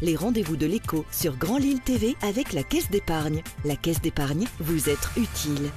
les rendez-vous de l'écho sur Grand Lille TV avec la Caisse d'épargne. La Caisse d'épargne, vous être utile.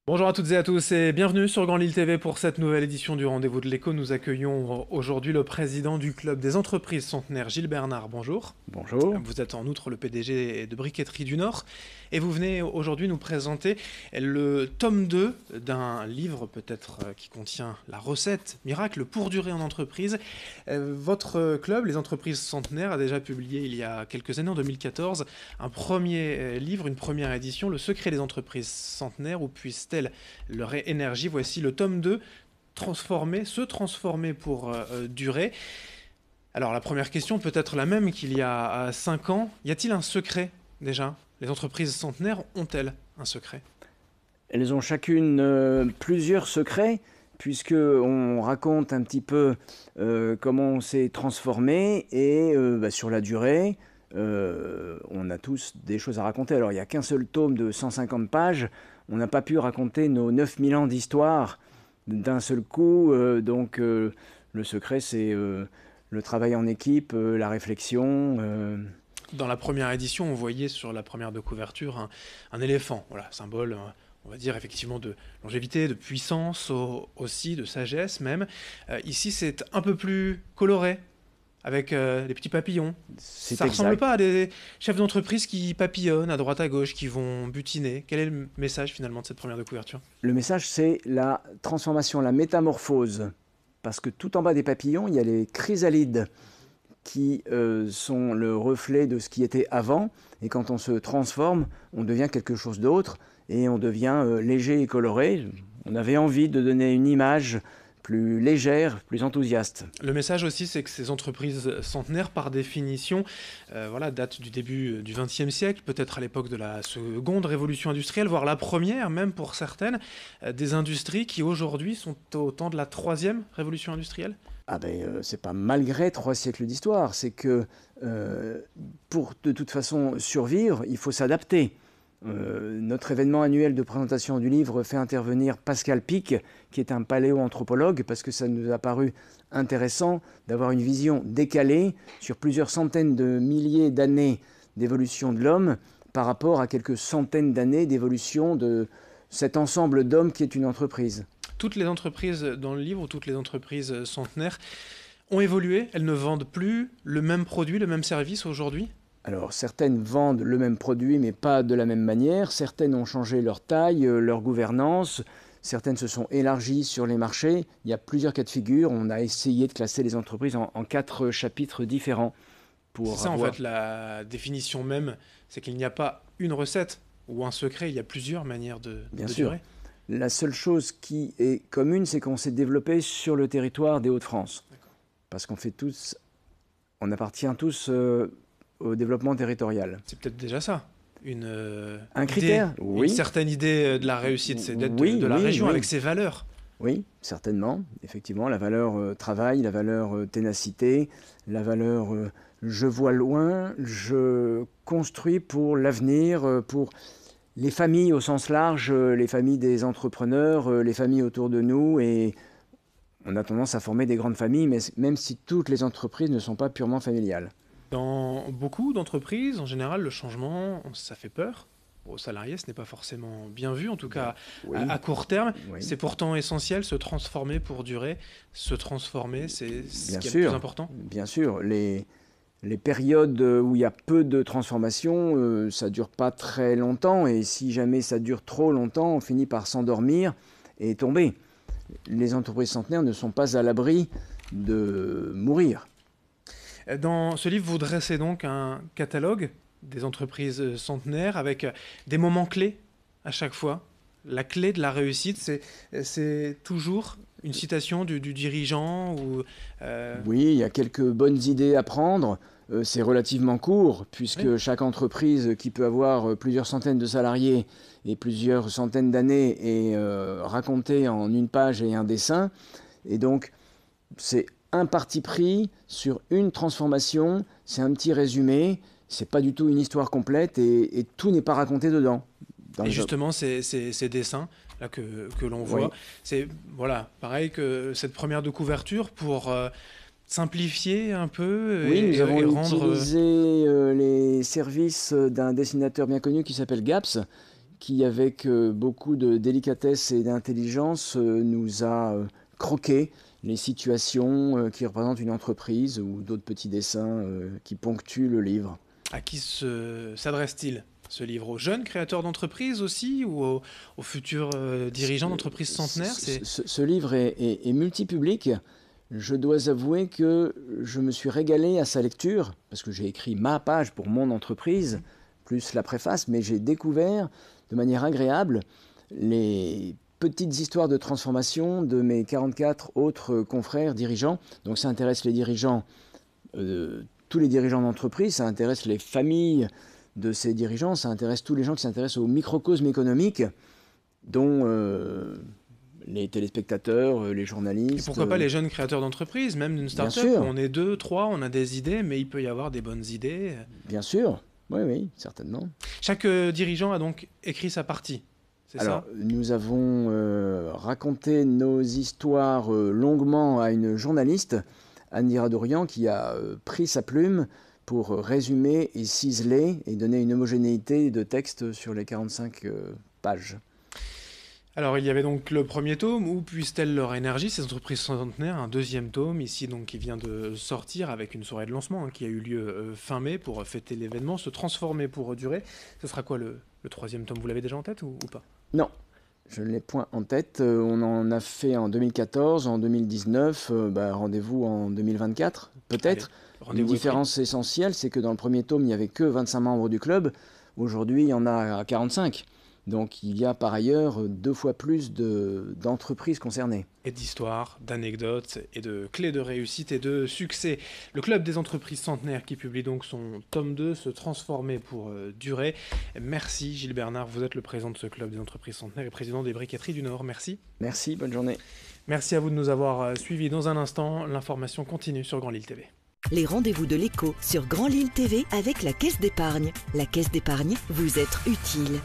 Bonjour à toutes et à tous et bienvenue sur Grand Lille TV pour cette nouvelle édition du Rendez-vous de l'écho. Nous accueillons aujourd'hui le président du Club des entreprises centenaires, Gilles Bernard. Bonjour. Bonjour. Vous êtes en outre le PDG de Briqueterie du Nord et vous venez aujourd'hui nous présenter le tome 2 d'un livre peut-être qui contient la recette miracle pour durer en entreprise. Votre club, les entreprises centenaires, a déjà publié il y a quelques années, en 2014, un premier livre, une première édition, Le secret des entreprises centenaires, où puisse-t-elle leur énergie. Voici le tome 2, se transformer pour durer. Alors la première question peut être la même qu'il y a 5 ans. Y a-t-il un secret déjà ? Les entreprises centenaires ont-elles un secret ? Elles ont chacune plusieurs secrets, puisqu'on raconte un petit peu comment on s'est transformé et sur la durée, on a tous des choses à raconter. Alors il n'y a qu'un seul tome de 150 pages, on n'a pas pu raconter nos 9000 ans d'histoire d'un seul coup, donc le secret c'est le travail en équipe, la réflexion. Dans la première édition, on voyait sur la première de couverture un éléphant, voilà, symbole, on va dire effectivement de longévité, de puissance, aussi de sagesse même. Ici, c'est un peu plus coloré, avec des petits papillons. Ça ne ressemble pas à des chefs d'entreprise qui papillonnent à droite à gauche, qui vont butiner. Quel est le message finalement de cette première de couverture ? Le message, c'est la transformation, la métamorphose. Parce que tout en bas des papillons, il y a les chrysalides qui sont le reflet de ce qui était avant. Et quand on se transforme, on devient quelque chose d'autre et on devient léger et coloré. On avait envie de donner une image plus légère, plus enthousiaste. Le message aussi, c'est que ces entreprises centenaires, par définition, datent du début du XXe siècle, peut-être à l'époque de la seconde révolution industrielle, voire la première, même pour certaines, des industries qui aujourd'hui sont au temps de la troisième révolution industrielle. C'est pas malgré 3 siècles d'histoire, c'est que pour de toute façon survivre, il faut s'adapter. Notre événement annuel de présentation du livre fait intervenir Pascal Pic, qui est un paléoanthropologue, parce que ça nous a paru intéressant d'avoir une vision décalée sur plusieurs centaines de milliers d'années d'évolution de l'homme par rapport à quelques centaines d'années d'évolution de cet ensemble d'hommes qui est une entreprise. Toutes les entreprises dans le livre, toutes les entreprises centenaires ont évolué, elles ne vendent plus le même produit, le même service aujourd'hui ? Alors, certaines vendent le même produit, mais pas de la même manière. Certaines ont changé leur taille, leur gouvernance. Certaines se sont élargies sur les marchés. Il y a plusieurs cas de figure. On a essayé de classer les entreprises en 4 chapitres différents. C'est ça, en fait, la définition même, c'est qu'il n'y a pas une recette ou un secret. Il y a plusieurs manières de durer. La seule chose qui est commune, c'est qu'on s'est développé sur le territoire des Hauts-de-France. Parce on appartient tous au développement territorial. C'est peut-être déjà ça, un critère, une certaine idée de la réussite, c'est d'être de la région avec ses valeurs. Oui, certainement. Effectivement, la valeur travail, la valeur ténacité, la valeur je vois loin, je construis pour l'avenir, pour les familles au sens large, les familles des entrepreneurs, les familles autour de nous. Et on a tendance à former des grandes familles, mais même si toutes les entreprises ne sont pas purement familiales. Dans beaucoup d'entreprises, en général, le changement, ça fait peur. Aux salariés, ce n'est pas forcément bien vu, en tout cas à court terme. Oui. C'est pourtant essentiel, se transformer pour durer. Se transformer, c'est ce qui est le plus important. Bien sûr, les périodes où il y a peu de transformation, ça ne dure pas très longtemps. Et si jamais ça dure trop longtemps, on finit par s'endormir et tomber. Les entreprises centenaires ne sont pas à l'abri de mourir. Dans ce livre, vous dressez donc un catalogue des entreprises centenaires avec des moments clés à chaque fois. La clé de la réussite, c'est toujours une citation du dirigeant ou Oui, il y a quelques bonnes idées à prendre. C'est relativement court, puisque chaque entreprise qui peut avoir plusieurs centaines de salariés et plusieurs centaines d'années est racontée en une page et un dessin. Et donc, c'est un parti pris sur une transformation, c'est un petit résumé, c'est pas du tout une histoire complète et tout n'est pas raconté dedans. Et justement, ces dessins là que l'on voit, c'est pareil que cette première de couverture pour simplifier un peu Oui, nous avons rendre... utilisé les services d'un dessinateur bien connu qui s'appelle Gaps, qui avec beaucoup de délicatesse et d'intelligence nous a croqué les situations qui représentent une entreprise ou d'autres petits dessins qui ponctuent le livre. À qui s'adresse-t-il ce livre? Aux jeunes créateurs d'entreprises aussi ou aux futurs dirigeants d'entreprises centenaires? Ce livre est multipublic. Je dois avouer que je me suis régalé à sa lecture, parce que j'ai écrit ma page pour mon entreprise, plus la préface, mais j'ai découvert de manière agréable les petites histoires de transformation de mes 44 autres confrères dirigeants. Donc ça intéresse les dirigeants, tous les dirigeants d'entreprise, ça intéresse les familles de ces dirigeants, ça intéresse tous les gens qui s'intéressent au microcosme économique, dont les téléspectateurs, les journalistes. Et pourquoi pas les jeunes créateurs d'entreprises, même d'une start-up, on est 2, 3, on a des idées, mais il peut y avoir des bonnes idées. Bien sûr, oui, certainement. Chaque dirigeant a donc écrit sa partie, c'est ça? Alors, nous avons raconté nos histoires longuement à une journaliste, Anne Dorian, qui a pris sa plume pour résumer et ciseler et donner une homogénéité de texte sur les 45 pages. Alors, il y avait donc le premier tome, Où puissent-elles leur énergie, ces entreprises centenaires, un deuxième tome, ici donc qui vient de sortir avec une soirée de lancement qui a eu lieu fin mai pour fêter l'événement, se transformer pour durer. Ce sera quoi le troisième tome? Vous l'avez déjà en tête ou pas? Non, je ne l'ai point en tête. On en a fait en 2014, en 2019, rendez-vous en 2024, peut-être. Une différence essentielle, c'est que dans le premier tome, il n'y avait que 25 membres du club. Aujourd'hui, il y en a 45. Donc il y a par ailleurs 2 fois plus d'entreprises concernées. Et d'histoires, d'anecdotes et de clés de réussite et de succès. Le Club des entreprises centenaires qui publie donc son tome 2, Se transformer pour durer. Merci Gilles Bernard, vous êtes le président de ce Club des entreprises centenaires et président des Briqueteries du Nord. Merci. Merci, bonne journée. Merci à vous de nous avoir suivis. Dans un instant, l'information continue sur Grand Lille TV. Les rendez-vous de l'écho sur Grand Lille TV avec la Caisse d'épargne. La Caisse d'épargne, vous êtes utile.